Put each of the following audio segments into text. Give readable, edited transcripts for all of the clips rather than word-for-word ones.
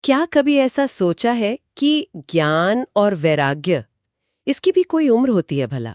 क्या कभी ऐसा सोचा है कि ज्ञान और वैराग्य, इसकी भी कोई उम्र होती है भला?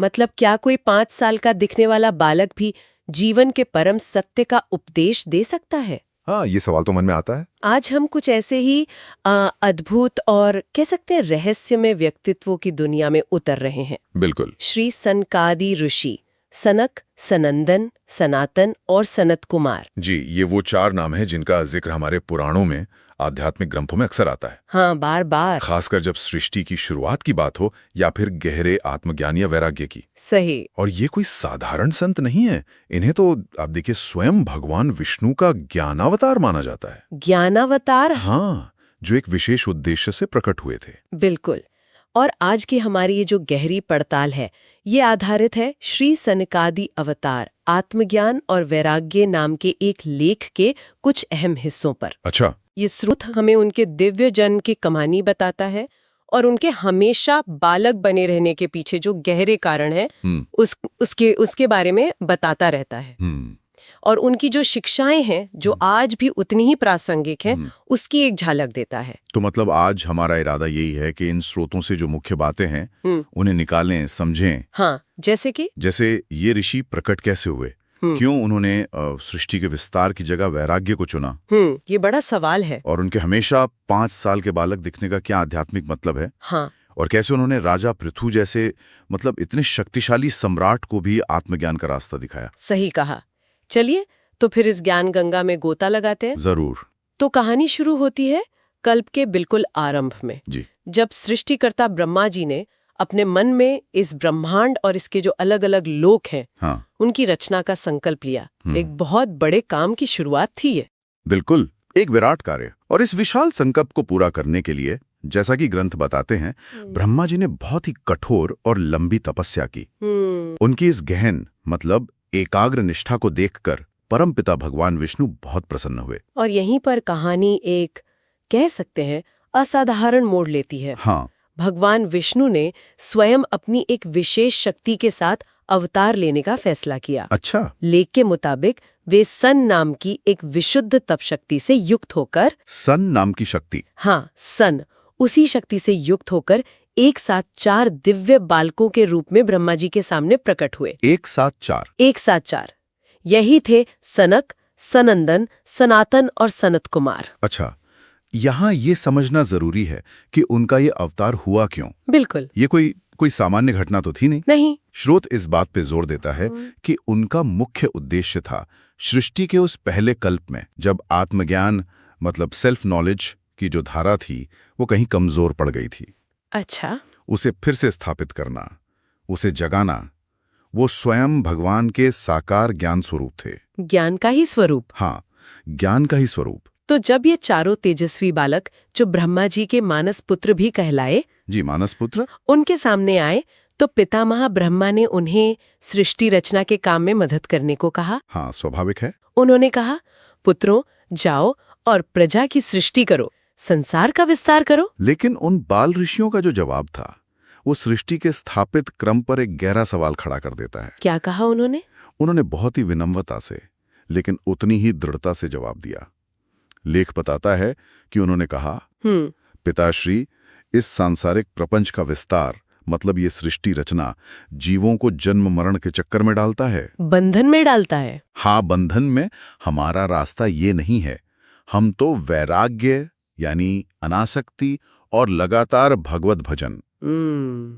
मतलब क्या कोई 5 साल का दिखने वाला बालक भी जीवन के परम सत्य का उपदेश दे सकता है? हाँ, ये सवाल तो मन में आता है। आज हम कुछ ऐसे ही अद्भुत और कह सकते हैं रहस्यमय व्यक्तित्वों की दुनिया में उतर रहे हैं। बिल्कुल। श्री सनकादि ऋषि, सनक, सनंदन, सनातन और सनत कुमार। जी, ये वो 4 नाम हैं जिनका जिक्र हमारे पुराणों में, आध्यात्मिक ग्रंथों में अक्सर आता है। हाँ, बार बार। खासकर जब सृष्टि की शुरुआत की बात हो या फिर गहरे आत्मज्ञान या वैराग्य की। सही। और ये कोई साधारण संत नहीं है। इन्हें तो आप देखिए स्वयं भगवान विष्णु का ज्ञानावतार माना जाता है। ज्ञानावतार? हाँ, जो एक विशेष उद्देश्य से प्रकट हुए थे। बिल्कुल। और आज की हमारी ये जो गहरी पड़ताल है, ये आधारित है श्री सनकादि अवतार, आत्मज्ञान और वैराग्य नाम के एक लेख के कुछ अहम हिस्सों पर। अच्छा। ये स्रोत हमें उनके दिव्य जन्म की कहानी बताता है और उनके हमेशा बालक बने रहने के पीछे जो गहरे कारण है उसके बारे में बताता रहता है। और उनकी जो शिक्षाएं हैं जो आज भी उतनी ही प्रासंगिक हैं, उसकी एक झलक देता है। तो मतलब आज हमारा इरादा यही है कि इन स्रोतों से जो मुख्य बातें हैं उन्हें निकालें, समझें। हाँ, जैसे ये ऋषि प्रकट कैसे हुए, क्यों उन्होंने सृष्टि के विस्तार की जगह वैराग्य को चुना। ये बड़ा सवाल है। और उनके हमेशा 5 साल के बालक दिखने का क्या आध्यात्मिक मतलब है। हाँ। और कैसे उन्होंने राजा पृथु जैसे मतलब इतने शक्तिशाली सम्राट को भी आत्मज्ञान का रास्ता दिखाया। सही कहा। चलिए तो फिर इस ज्ञान गंगा में गोता लगाते हैं। जरूर। तो कहानी शुरू होती है कल्प के बिल्कुल आरंभ में। जी। जब सृष्टिकर्ता ब्रह्मा जी ने अपने मन में इस ब्रह्मांड और इसके जो अलग अलग लोक हैं, हाँ। उनकी रचना का संकल्प लिया। एक बहुत बड़े काम की शुरुआत थी ये। बिल्कुल, एक विराट कार्य। और इस विशाल संकल्प को पूरा करने के लिए, जैसा कि ग्रंथ बताते हैं, ब्रह्मा जी ने बहुत ही कठोर और लंबी तपस्या की। उनकी इस गहन मतलब एकाग्र निष्ठा को देखकर परमपिता भगवान विष्णु बहुत प्रसन्न हुए। और यहीं पर कहानी एक कह सकते हैं असाधारण मोड़ लेती है। हाँ। भगवान विष्णु ने स्वयं अपनी एक विशेष शक्ति के साथ अवतार लेने का फैसला किया। अच्छा। लेख के मुताबिक वे सन नाम की एक विशुद्ध तप शक्ति से युक्त होकर। सन नाम की शक्ति? हाँ, सन। उसी शक्ति से युक्त होकर एक साथ 4 दिव्य बालकों के रूप में ब्रह्मा जी के सामने प्रकट हुए। एक साथ 4? एक साथ 4। यही थे सनक, सनंदन, सनातन और सनत कुमार। अच्छा, यहाँ ये समझना जरूरी है कि उनका ये अवतार हुआ क्यों। बिल्कुल। ये कोई सामान्य घटना तो थी नहीं। स्रोत इस बात पे जोर देता है कि उनका मुख्य उद्देश्य था सृष्टि के उस पहले कल्प में, जब आत्मज्ञान मतलब सेल्फ नॉलेज की जो धारा थी वो कहीं कमजोर पड़ गई थी। अच्छा। उसे फिर से स्थापित करना, उसे जगाना। वो स्वयं भगवान के साकार ज्ञान स्वरूप थे। ज्ञान का ही स्वरूप? हाँ, ज्ञान का ही स्वरूप। तो जब ये चारों तेजस्वी बालक, जो ब्रह्मा जी के मानस पुत्र भी कहलाए, जी, मानस पुत्र, उनके सामने आए, तो पितामह ब्रह्मा ने उन्हें सृष्टि रचना के काम में मदद करने को कहा। हाँ, स्वाभाविक है। उन्होंने कहा, पुत्रों, जाओ और प्रजा की सृष्टि करो, संसार का विस्तार करो। लेकिन उन बाल ऋषियों का जो जवाब था वो सृष्टि के स्थापित क्रम पर एक गहरा सवाल खड़ा कर देता है। क्या कहा उन्होंने? उन्होंने बहुत ही विनम्रता से लेकिन उतनी ही दृढ़ता से जवाब दिया। लेख बताता है कि उन्होंने कहा, पिताश्री, इस सांसारिक प्रपंच का विस्तार मतलब ये सृष्टि रचना जीवों को जन्म मरण के चक्कर में डालता है, बंधन में डालता है। हाँ, बंधन में। हमारा रास्ता ये नहीं है। हम तो वैराग्य यानी अनासक्ति और लगातार भगवत भजन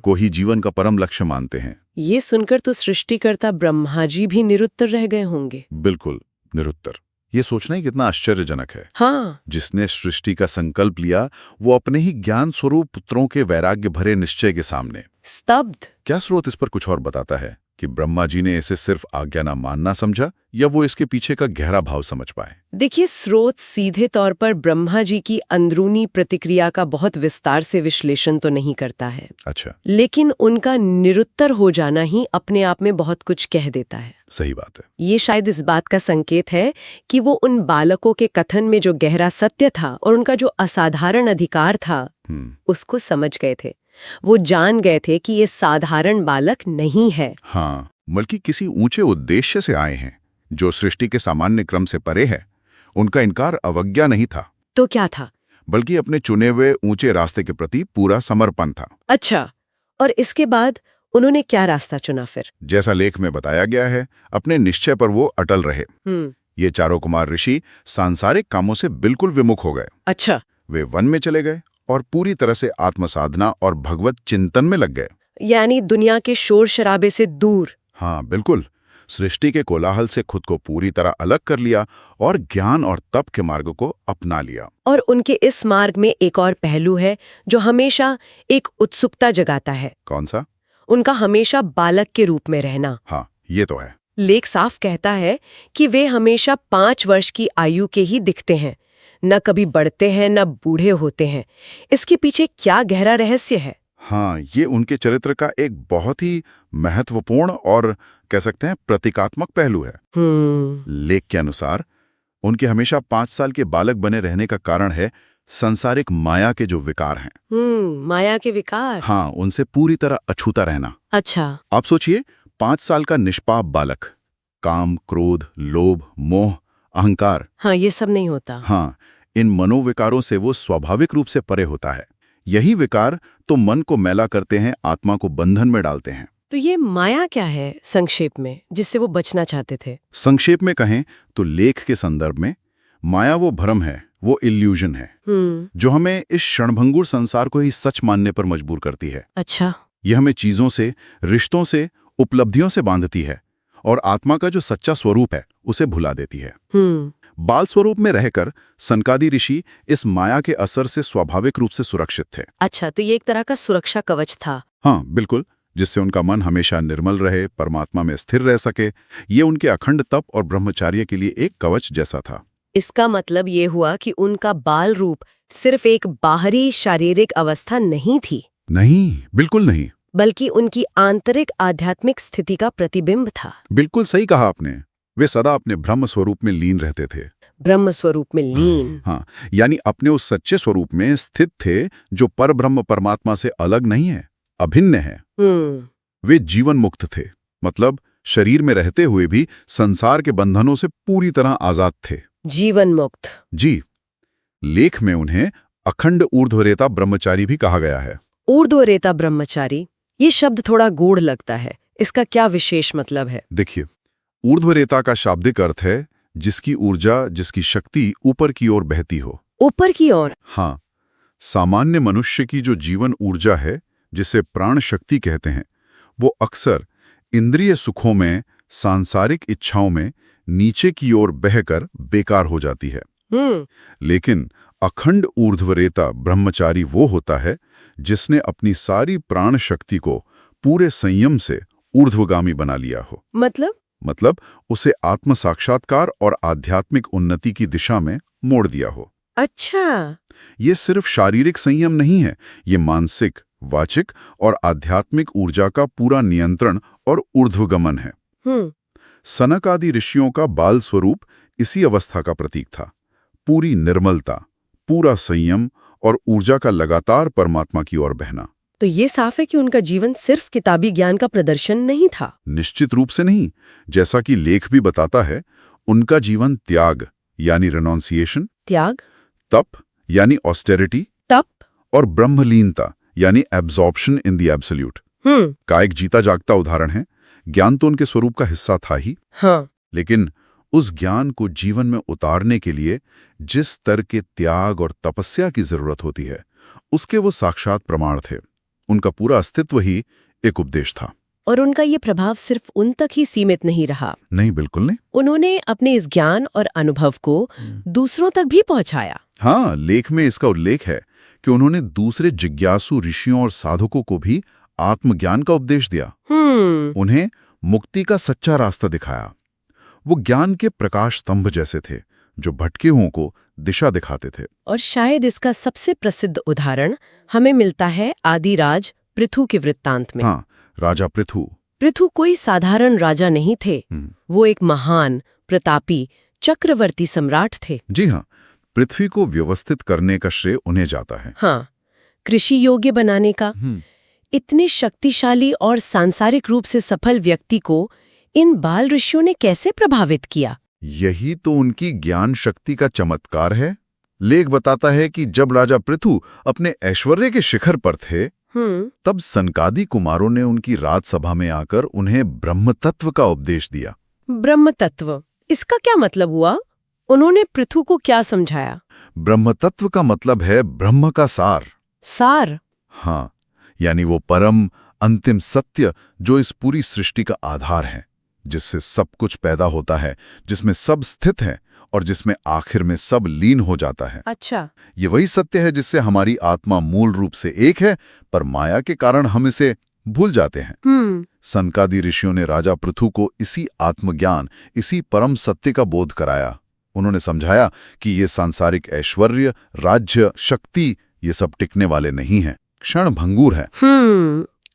को ही जीवन का परम लक्ष्य मानते हैं। ये सुनकर तो सृष्टिकर्ता ब्रह्मा जी भी निरुत्तर रह गए होंगे। बिल्कुल निरुत्तर। ये सोचना ही कितना आश्चर्यजनक है। हाँ। जिसने सृष्टि का संकल्प लिया वो अपने ही ज्ञान स्वरूप पुत्रों के वैराग्य भरे निश्चय के सामने स्तब्ध। क्या स्रोत इस पर कुछ और बताता है कि ब्रह्मा जी ने इसे सिर्फ आज्ञा ना मानना समझा या वो इसके पीछे का गहरा भाव समझ पाए? देखिए, स्रोत सीधे तौर पर ब्रह्मा जी की अंदरूनी प्रतिक्रिया का बहुत विस्तार से विश्लेषण तो नहीं करता है। अच्छा। लेकिन उनका निरुत्तर हो जाना ही अपने आप में बहुत कुछ कह देता है। सही बात है। ये शायद इस बात का संकेत है कि वो उन बालकों के कथन में जो गहरा सत्य था और उनका जो असाधारण अधिकार था, उसको समझ गए थे। वो जान गए थे कि ये साधारण बालक नहीं है। हाँ, बल्कि किसी ऊंचे उद्देश्य से आए हैं जो सृष्टि के सामान्य क्रम से परे है। उनका इनकार अवज्ञा नहीं था। तो क्या था? बल्कि अपने चुने हुए ऊंचे रास्ते के प्रति पूरा समर्पण था। अच्छा, और इसके बाद उन्होंने क्या रास्ता चुना फिर? जैसा लेख में बताया गया है, अपने निश्चय पर वो अटल रहे। ये चारों कुमार ऋषि सांसारिक कामों से बिल्कुल विमुख हो गए। अच्छा। वे वन में चले गए और पूरी तरह से आत्मसाधना और भगवत चिंतन में लग गए। यानी दुनिया के शोर शराबे से दूर। हाँ बिल्कुल, सृष्टि के कोलाहल से खुद को पूरी तरह अलग कर लिया और ज्ञान और तप के मार्ग को अपना लिया। और उनके इस मार्ग में एक और पहलू है जो हमेशा एक उत्सुकता जगाता है। कौन सा? उनका हमेशा बालक के रूप में रहना। हाँ, ये तो है। लेख साफ कहता है कि वे हमेशा 5 वर्ष की आयु के ही दिखते हैं, न कभी बढ़ते हैं न बूढ़े होते हैं। इसके पीछे क्या गहरा रहस्य है? हाँ, ये उनके चरित्र का एक बहुत ही महत्वपूर्ण और कह सकते हैं प्रतीकात्मक पहलू है। लेख के अनुसार उनके हमेशा 5 साल के बालक बने रहने का कारण है सांसारिक माया के जो विकार हैं। माया के विकार? हाँ, उनसे पूरी तरह अछूता रहना। अच्छा। आप सोचिए, 5 साल का निष्पाप बालक, काम, क्रोध, लोभ, मोह, अहंकार, हाँ, ये सब नहीं होता। हाँ, इन मनोविकारों से वो स्वाभाविक रूप से परे होता है। यही विकार तो मन को मैला करते हैं, आत्मा को बंधन में डालते हैं। तो ये माया क्या है संक्षेप में, जिससे वो बचना चाहते थे? संक्षेप में कहें तो लेख के संदर्भ में माया वो भ्रम है, वो इल्यूजन है जो हमें इस क्षणभंगुर संसार को ही सच मानने पर मजबूर करती है। अच्छा। यह हमें चीजों से, रिश्तों से, उपलब्धियों से बांधती है और आत्मा का जो सच्चा स्वरूप है उसे भुला देती है। बाल स्वरूप में रहकर सनकादि ऋषि इस माया के असर से स्वाभाविक रूप से सुरक्षित थे। अच्छा, तो ये एक तरह का सुरक्षा कवच था। हाँ बिल्कुल, जिससे उनका मन हमेशा निर्मल रहे, परमात्मा में स्थिर रह सके। ये उनके अखंड तप और ब्रह्मचार्य के लिए एक कवच जैसा था। इसका मतलब ये हुआ कि उनका बाल रूप सिर्फ एक बाहरी शारीरिक अवस्था नहीं थी। नहीं, बिल्कुल नहीं, बल्कि उनकी आंतरिक आध्यात्मिक स्थिति का प्रतिबिंब था। बिल्कुल सही कहा आपने। वे सदा अपने ब्रह्म स्वरूप में लीन रहते थे। ब्रह्म स्वरूप में लीन? हाँ, यानी अपने उस सच्चे स्वरूप में स्थित थे जो परब्रह्म परमात्मा से अलग नहीं है, अभिन्न है। वे जीवन मुक्त थे, मतलब शरीर में रहते हुए भी संसार के बंधनों से पूरी तरह आजाद थे। जीवन मुक्त? जी। लेख में उन्हें अखंड ऊर्ध्वरेता ब्रह्मचारी भी कहा गया है। ऊर्ध्वरेता ब्रह्मचारी, ये शब्द थोड़ा गूढ़ लगता है। इसका क्या विशेष मतलब है? देखिए, ऊर्ध्वरेता का शाब्दिक अर्थ है जिसकी ऊर्जा, जिसकी शक्ति ऊपर की ओर बहती हो। ऊपर की ओर? हाँ, सामान्य मनुष्य की जो जीवन ऊर्जा है, जिसे प्राण शक्ति कहते हैं, वो अक्सर इंद्रिय सुखों में, सांसारिक इच्छाओं में नीचे की ओर बहकर बेकार हो जाती है। लेकिन अखंड ऊर्ध्वरेता ब्रह्मचारी वो होता है जिसने अपनी सारी प्राण शक्ति को पूरे संयम से ऊर्ध्वगामी बना लिया हो। मतलब उसे आत्म साक्षात्कार और आध्यात्मिक उन्नति की दिशा में मोड़ दिया हो। अच्छा। ये सिर्फ शारीरिक संयम नहीं है, ये मानसिक, वाचिक और आध्यात्मिक ऊर्जा का पूरा नियंत्रण और ऊर्ध्वगमन है। सनक आदि ऋषियों का बाल स्वरूप इसी अवस्था का प्रतीक था। पूरी निर्मलता, पूरा संयम और ऊर्जा का लगातार परमात्मा की ओर बहना। तो ये साफ है कि उनका जीवन सिर्फ किताबी ज्ञान का प्रदर्शन नहीं था। निश्चित रूप से नहीं। जैसा कि लेख भी बताता है, उनका जीवन त्याग यानी रेनॉन्सिएशन, त्याग, तप यानी ऑस्टेरिटी, तप, और ब्रह्मलीनता यानी एब्जॉर्प्शन इन द एब्सोल्यूट का एक जीता जागता उदाहरण है। ज्ञान तो उनके स्वरूप का हिस्सा था ही, हाँ, लेकिन उस ज्ञान को जीवन में उतारने के लिए जिस स्तर के त्याग और तपस्या की जरूरत होती है, उसके वो साक्षात प्रमाण थे। उनका पूरा अस्तित्व ही एक उपदेश था। और उनका ये प्रभाव सिर्फ उन तक ही सीमित नहीं रहा। नहीं, बिल्कुल नहीं। उन्होंने अपने इस ज्ञान और अनुभव को दूसरों तक भी पहुंचाया। हाँ, लेख में इसका उल्लेख है कि उन्होंने दूसरे जिज्ञासु ऋषियों और साधकों को भी आत्मज्ञान का उपदेश दिया। उन्हें मुक्ति का सच्चा रास्ता दिखाया। वो ज्ञान के प्रकाश स्तंभ जैसे थे जो भटके हुओं को दिशा दिखाते थे। और शायद इसका सबसे प्रसिद्ध उदाहरण हमें मिलता है आदिराज पृथु के वृत्तांत में। हाँ, राजा पृथु कोई साधारण राजा नहीं थे। वो एक महान, प्रतापी, चक्रवर्ती सम्राट थे। जी हाँ, पृथ्वी को व्यवस्थित करने का श्रेय उन्हें जाता है। हाँ, कृषि योग्य बनाने का। इतने शक्तिशाली और सांसारिक रूप से सफल व्यक्ति को इन बाल ऋषियों ने कैसे प्रभावित किया? यही तो उनकी ज्ञान शक्ति का चमत्कार है। लेख बताता है कि जब राजा पृथु अपने ऐश्वर्य के शिखर पर थे, तब सनकादि कुमारों ने उनकी राजसभा में आकर उन्हें ब्रह्म तत्व का उपदेश दिया। ब्रह्म तत्व, इसका क्या मतलब हुआ? उन्होंने पृथु को क्या समझाया? ब्रह्म तत्व का मतलब है ब्रह्म का सार। सार? हाँ, यानी वो परम अंतिम सत्य जो इस पूरी सृष्टि का आधार है, जिससे सब कुछ पैदा होता है, जिसमें सब स्थित है और जिसमें आखिर में सब लीन हो जाता है। अच्छा। ये वही सत्य है जिससे हमारी आत्मा मूल रूप से एक है, पर माया के कारण हम इसे भूल जाते हैं। सनकादि ऋषियों ने राजा पृथु को इसी आत्मज्ञान, इसी परम सत्य का बोध कराया। उन्होंने समझाया कि ये सांसारिक ऐश्वर्य, राज्य, शक्ति, ये सब टिकने वाले नहीं हैं, क्षण भंगुर है,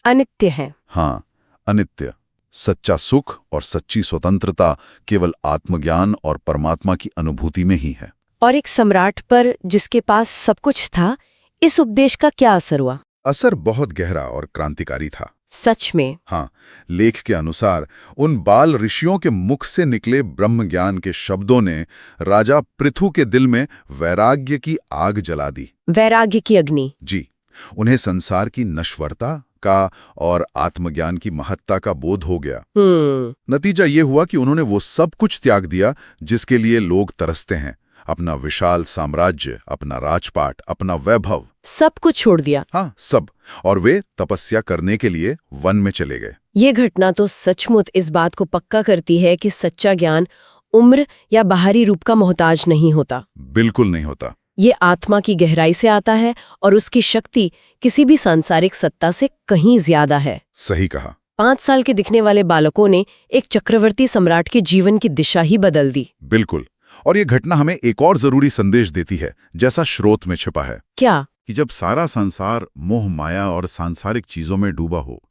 अनित्य है। हाँ, अनित्य। सच्चा सुख और सच्ची स्वतंत्रता केवल आत्मज्ञान और परमात्मा की अनुभूति में ही है। और एक सम्राट पर जिसके पास सब कुछ था, इस उपदेश का क्या असर हुआ? असर बहुत गहरा और क्रांतिकारी था। सच में? हाँ, लेख के अनुसार उन बाल ऋषियों के मुख से निकले ब्रह्म ज्ञान के शब्दों ने राजा पृथु के दिल में वैराग्य की आग जला दी। वैराग्य की अग्नि? जी। उन्हें संसार की नश्वरता का और आत्मज्ञान की महत्ता का बोध हो गया। नतीजा ये हुआ कि उन्होंने वो सब कुछ त्याग दिया जिसके लिए लोग तरसते हैं, अपना विशाल साम्राज्य, अपना राजपाट, अपना वैभव, सब कुछ छोड़ दिया। हाँ, सब। और वे तपस्या करने के लिए वन में चले गए। ये घटना तो सचमुच इस बात को पक्का करती है कि सच्चा ज्ञान उम्र या बाहरी रूप का मोहताज नहीं होता। बिल्कुल नहीं होता। ये आत्मा की गहराई से आता है और उसकी शक्ति किसी भी सांसारिक सत्ता से कहीं ज्यादा है। सही कहा। 5 साल के दिखने वाले बालकों ने एक चक्रवर्ती सम्राट के जीवन की दिशा ही बदल दी। बिल्कुल। और ये घटना हमें एक और जरूरी संदेश देती है, जैसा स्रोत में छिपा है। क्या? कि जब सारा संसार मोह माया और सांसारिक चीजों में डूबा हो,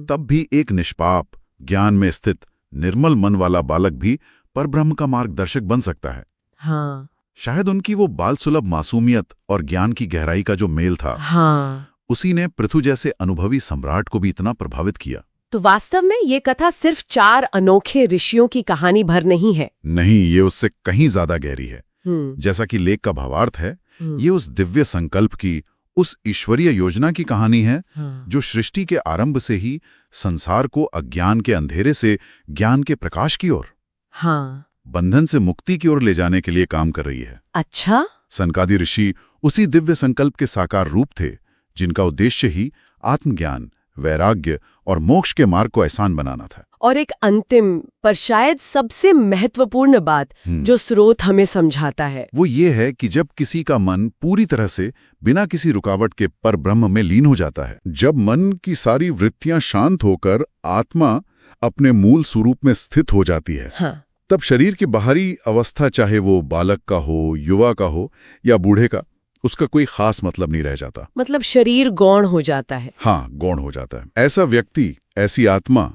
तब भी एक निष्पाप, ज्ञान में स्थित, निर्मल मन वाला बालक भी परब्रह्म का मार्गदर्शक बन सकता है। हाँ। शायद उनकी वो बाल सुलभ मासूमियत और ज्ञान की गहराई का जो मेल था, हाँ, उसी ने पृथु जैसे अनुभवी सम्राट को भी इतना प्रभावित किया। तो वास्तव में ये कथा सिर्फ 4 अनोखे ऋषियों की कहानी भर नहीं है। नहीं, ये उससे कहीं ज्यादा गहरी है। जैसा कि लेख का भावार्थ है, ये उस दिव्य संकल्प की, उस ईश्वरीय योजना की कहानी है, जो सृष्टि के आरंभ से ही संसार को अज्ञान के अंधेरे से ज्ञान के प्रकाश की ओर, हाँ, बंधन से मुक्ति की ओर ले जाने के लिए काम कर रही है। अच्छा। सनकादि ऋषि उसी दिव्य संकल्प के साकार रूप थे, जिनका उद्देश्य ही आत्मज्ञान, वैराग्य और मोक्ष के मार्ग को आसान बनाना था। और एक अंतिम पर शायद सबसे महत्वपूर्ण बात जो स्रोत हमें समझाता है, वो ये है कि जब किसी का मन पूरी तरह से बिना किसी रुकावट के परब्रह्म में लीन हो जाता है, जब मन की सारी वृत्तियां शांत होकर आत्मा अपने मूल स्वरूप में स्थित हो जाती है, हाँ, तब शरीर की बाहरी अवस्था, चाहे वो बालक का हो, युवा का हो या बूढ़े का, उसका कोई खास मतलब नहीं रह जाता। मतलब शरीर गौण हो जाता है। हाँ, गौण हो जाता है। ऐसा व्यक्ति, ऐसी आत्मा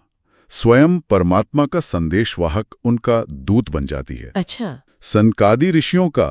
स्वयं परमात्मा का संदेशवाहक, उनका दूत बन जाती है। अच्छा। सनकादि ऋषियों का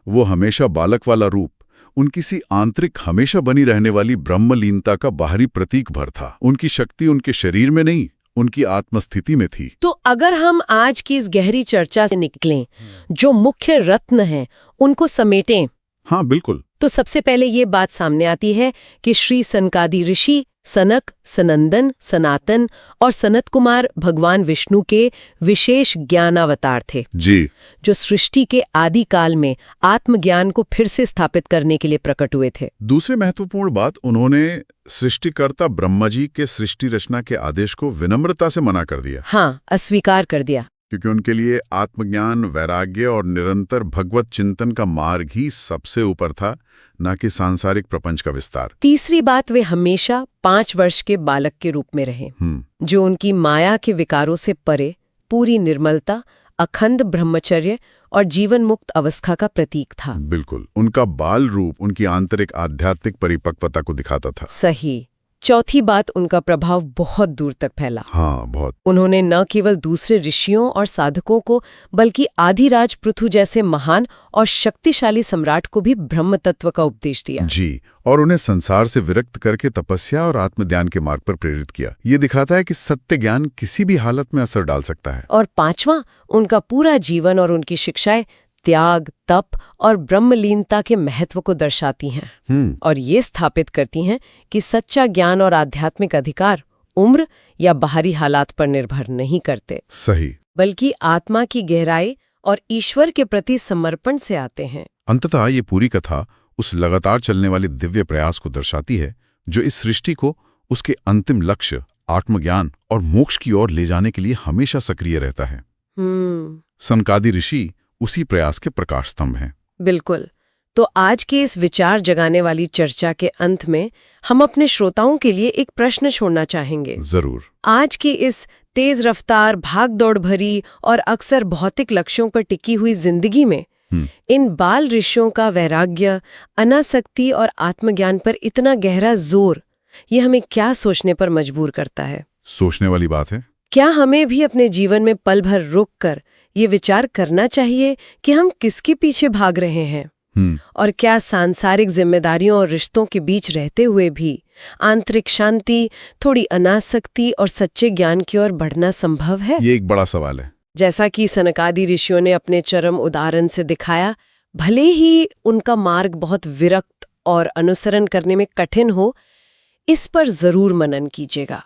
वो हमेशा बालक वाला रूप उनकी सी आंतरिक, हमेशा बनी रहने वाली ब्रह्मलीनता का बाहरी प्रतीक भर था। उनकी शक्ति उनके शरीर में नहीं, उनकी आत्मस्थिति में थी। तो अगर हम आज की इस गहरी चर्चा से निकलें, जो मुख्य रत्न हैं, उनको समेटें। हाँ, बिल्कुल। तो सबसे पहले ये बात सामने आती है कि श्री सनकादि ऋषि सनक, सनंदन, सनातन और सनत कुमार भगवान विष्णु के विशेष ज्ञानावतार थे, जी, जो सृष्टि के आदि काल में आत्मज्ञान को फिर से स्थापित करने के लिए प्रकट हुए थे। दूसरी महत्वपूर्ण बात, उन्होंने सृष्टिकर्ता ब्रह्मा जी के सृष्टि रचना के आदेश को विनम्रता से मना कर दिया। हाँ, अस्वीकार कर दिया, क्योंकि उनके लिए आत्मज्ञान, वैराग्य और निरंतर भगवत चिंतन का मार्ग ही सबसे ऊपर था, न कि सांसारिक प्रपंच का विस्तार। तीसरी बात, वे हमेशा 5 वर्ष के बालक के रूप में रहे, जो उनकी माया के विकारों से परे पूरी निर्मलता, अखंड ब्रह्मचर्य और जीवन मुक्त अवस्था का प्रतीक था। बिल्कुल, उनका बाल रूप उनकी आंतरिक आध्यात्मिक परिपक्वता को दिखाता था। सही। चौथी बात, उनका प्रभाव बहुत दूर तक फैला। हाँ, बहुत। उन्होंने न केवल दूसरे ऋषियों और साधकों को, बल्कि आदिराज पृथु जैसे महान और शक्तिशाली सम्राट को भी ब्रह्म तत्व का उपदेश दिया। जी, और उन्हें संसार से विरक्त करके तपस्या और आत्मज्ञान के मार्ग पर प्रेरित किया। ये दिखाता है कि सत्य ज्ञान किसी भी हालत में असर डाल सकता है। और 5वां, उनका पूरा जीवन और उनकी शिक्षाएं त्याग, तप और ब्रह्मलीनता के महत्व को दर्शाती हैं और ये स्थापित करती हैं कि सच्चा ज्ञान और आध्यात्मिक अधिकार उम्र या बाहरी हालात पर निर्भर नहीं करते, सही, बल्कि आत्मा की गहराई और ईश्वर के प्रति समर्पण से आते हैं। अंततः ये पूरी कथा उस लगातार चलने वाले दिव्य प्रयास को दर्शाती है जो इस सृष्टि को उसके अंतिम लक्ष्य आत्मज्ञान और मोक्ष की ओर ले जाने के लिए हमेशा सक्रिय रहता है। सनकादि ऋषि उसी प्रयास के प्रकाश स्तंभ हैं। बिल्कुल। तो आज की इस विचार जगाने वाली चर्चा के अंत में हम अपने श्रोताओं के लिए एक प्रश्न छोड़ना चाहेंगे। जरूर। आज की इस तेज रफ्तार, भाग-दौड़ भरी और अक्सर भौतिक लक्ष्यों पर टिकी हुई जिंदगी में इन बाल ऋषियों का वैराग्य, अनासक्ति और आत्मज्ञान पर इतना गहरा जोर, ये हमें क्या सोचने पर मजबूर करता है? सोचने वाली बात है। क्या हमें भी अपने जीवन में पल भर रुक कर ये विचार करना चाहिए कि हम किसके पीछे भाग रहे हैं? और क्या सांसारिक जिम्मेदारियों और रिश्तों के बीच रहते हुए भी आंतरिक शांति, थोड़ी अनासक्ति और सच्चे ज्ञान की ओर बढ़ना संभव है? ये एक बड़ा सवाल है। जैसा कि सनकादि ऋषियों ने अपने चरम उदाहरण से दिखाया, भले ही उनका मार्ग बहुत विरक्त और अनुसरण करने में कठिन हो, इस पर जरूर मनन कीजिएगा।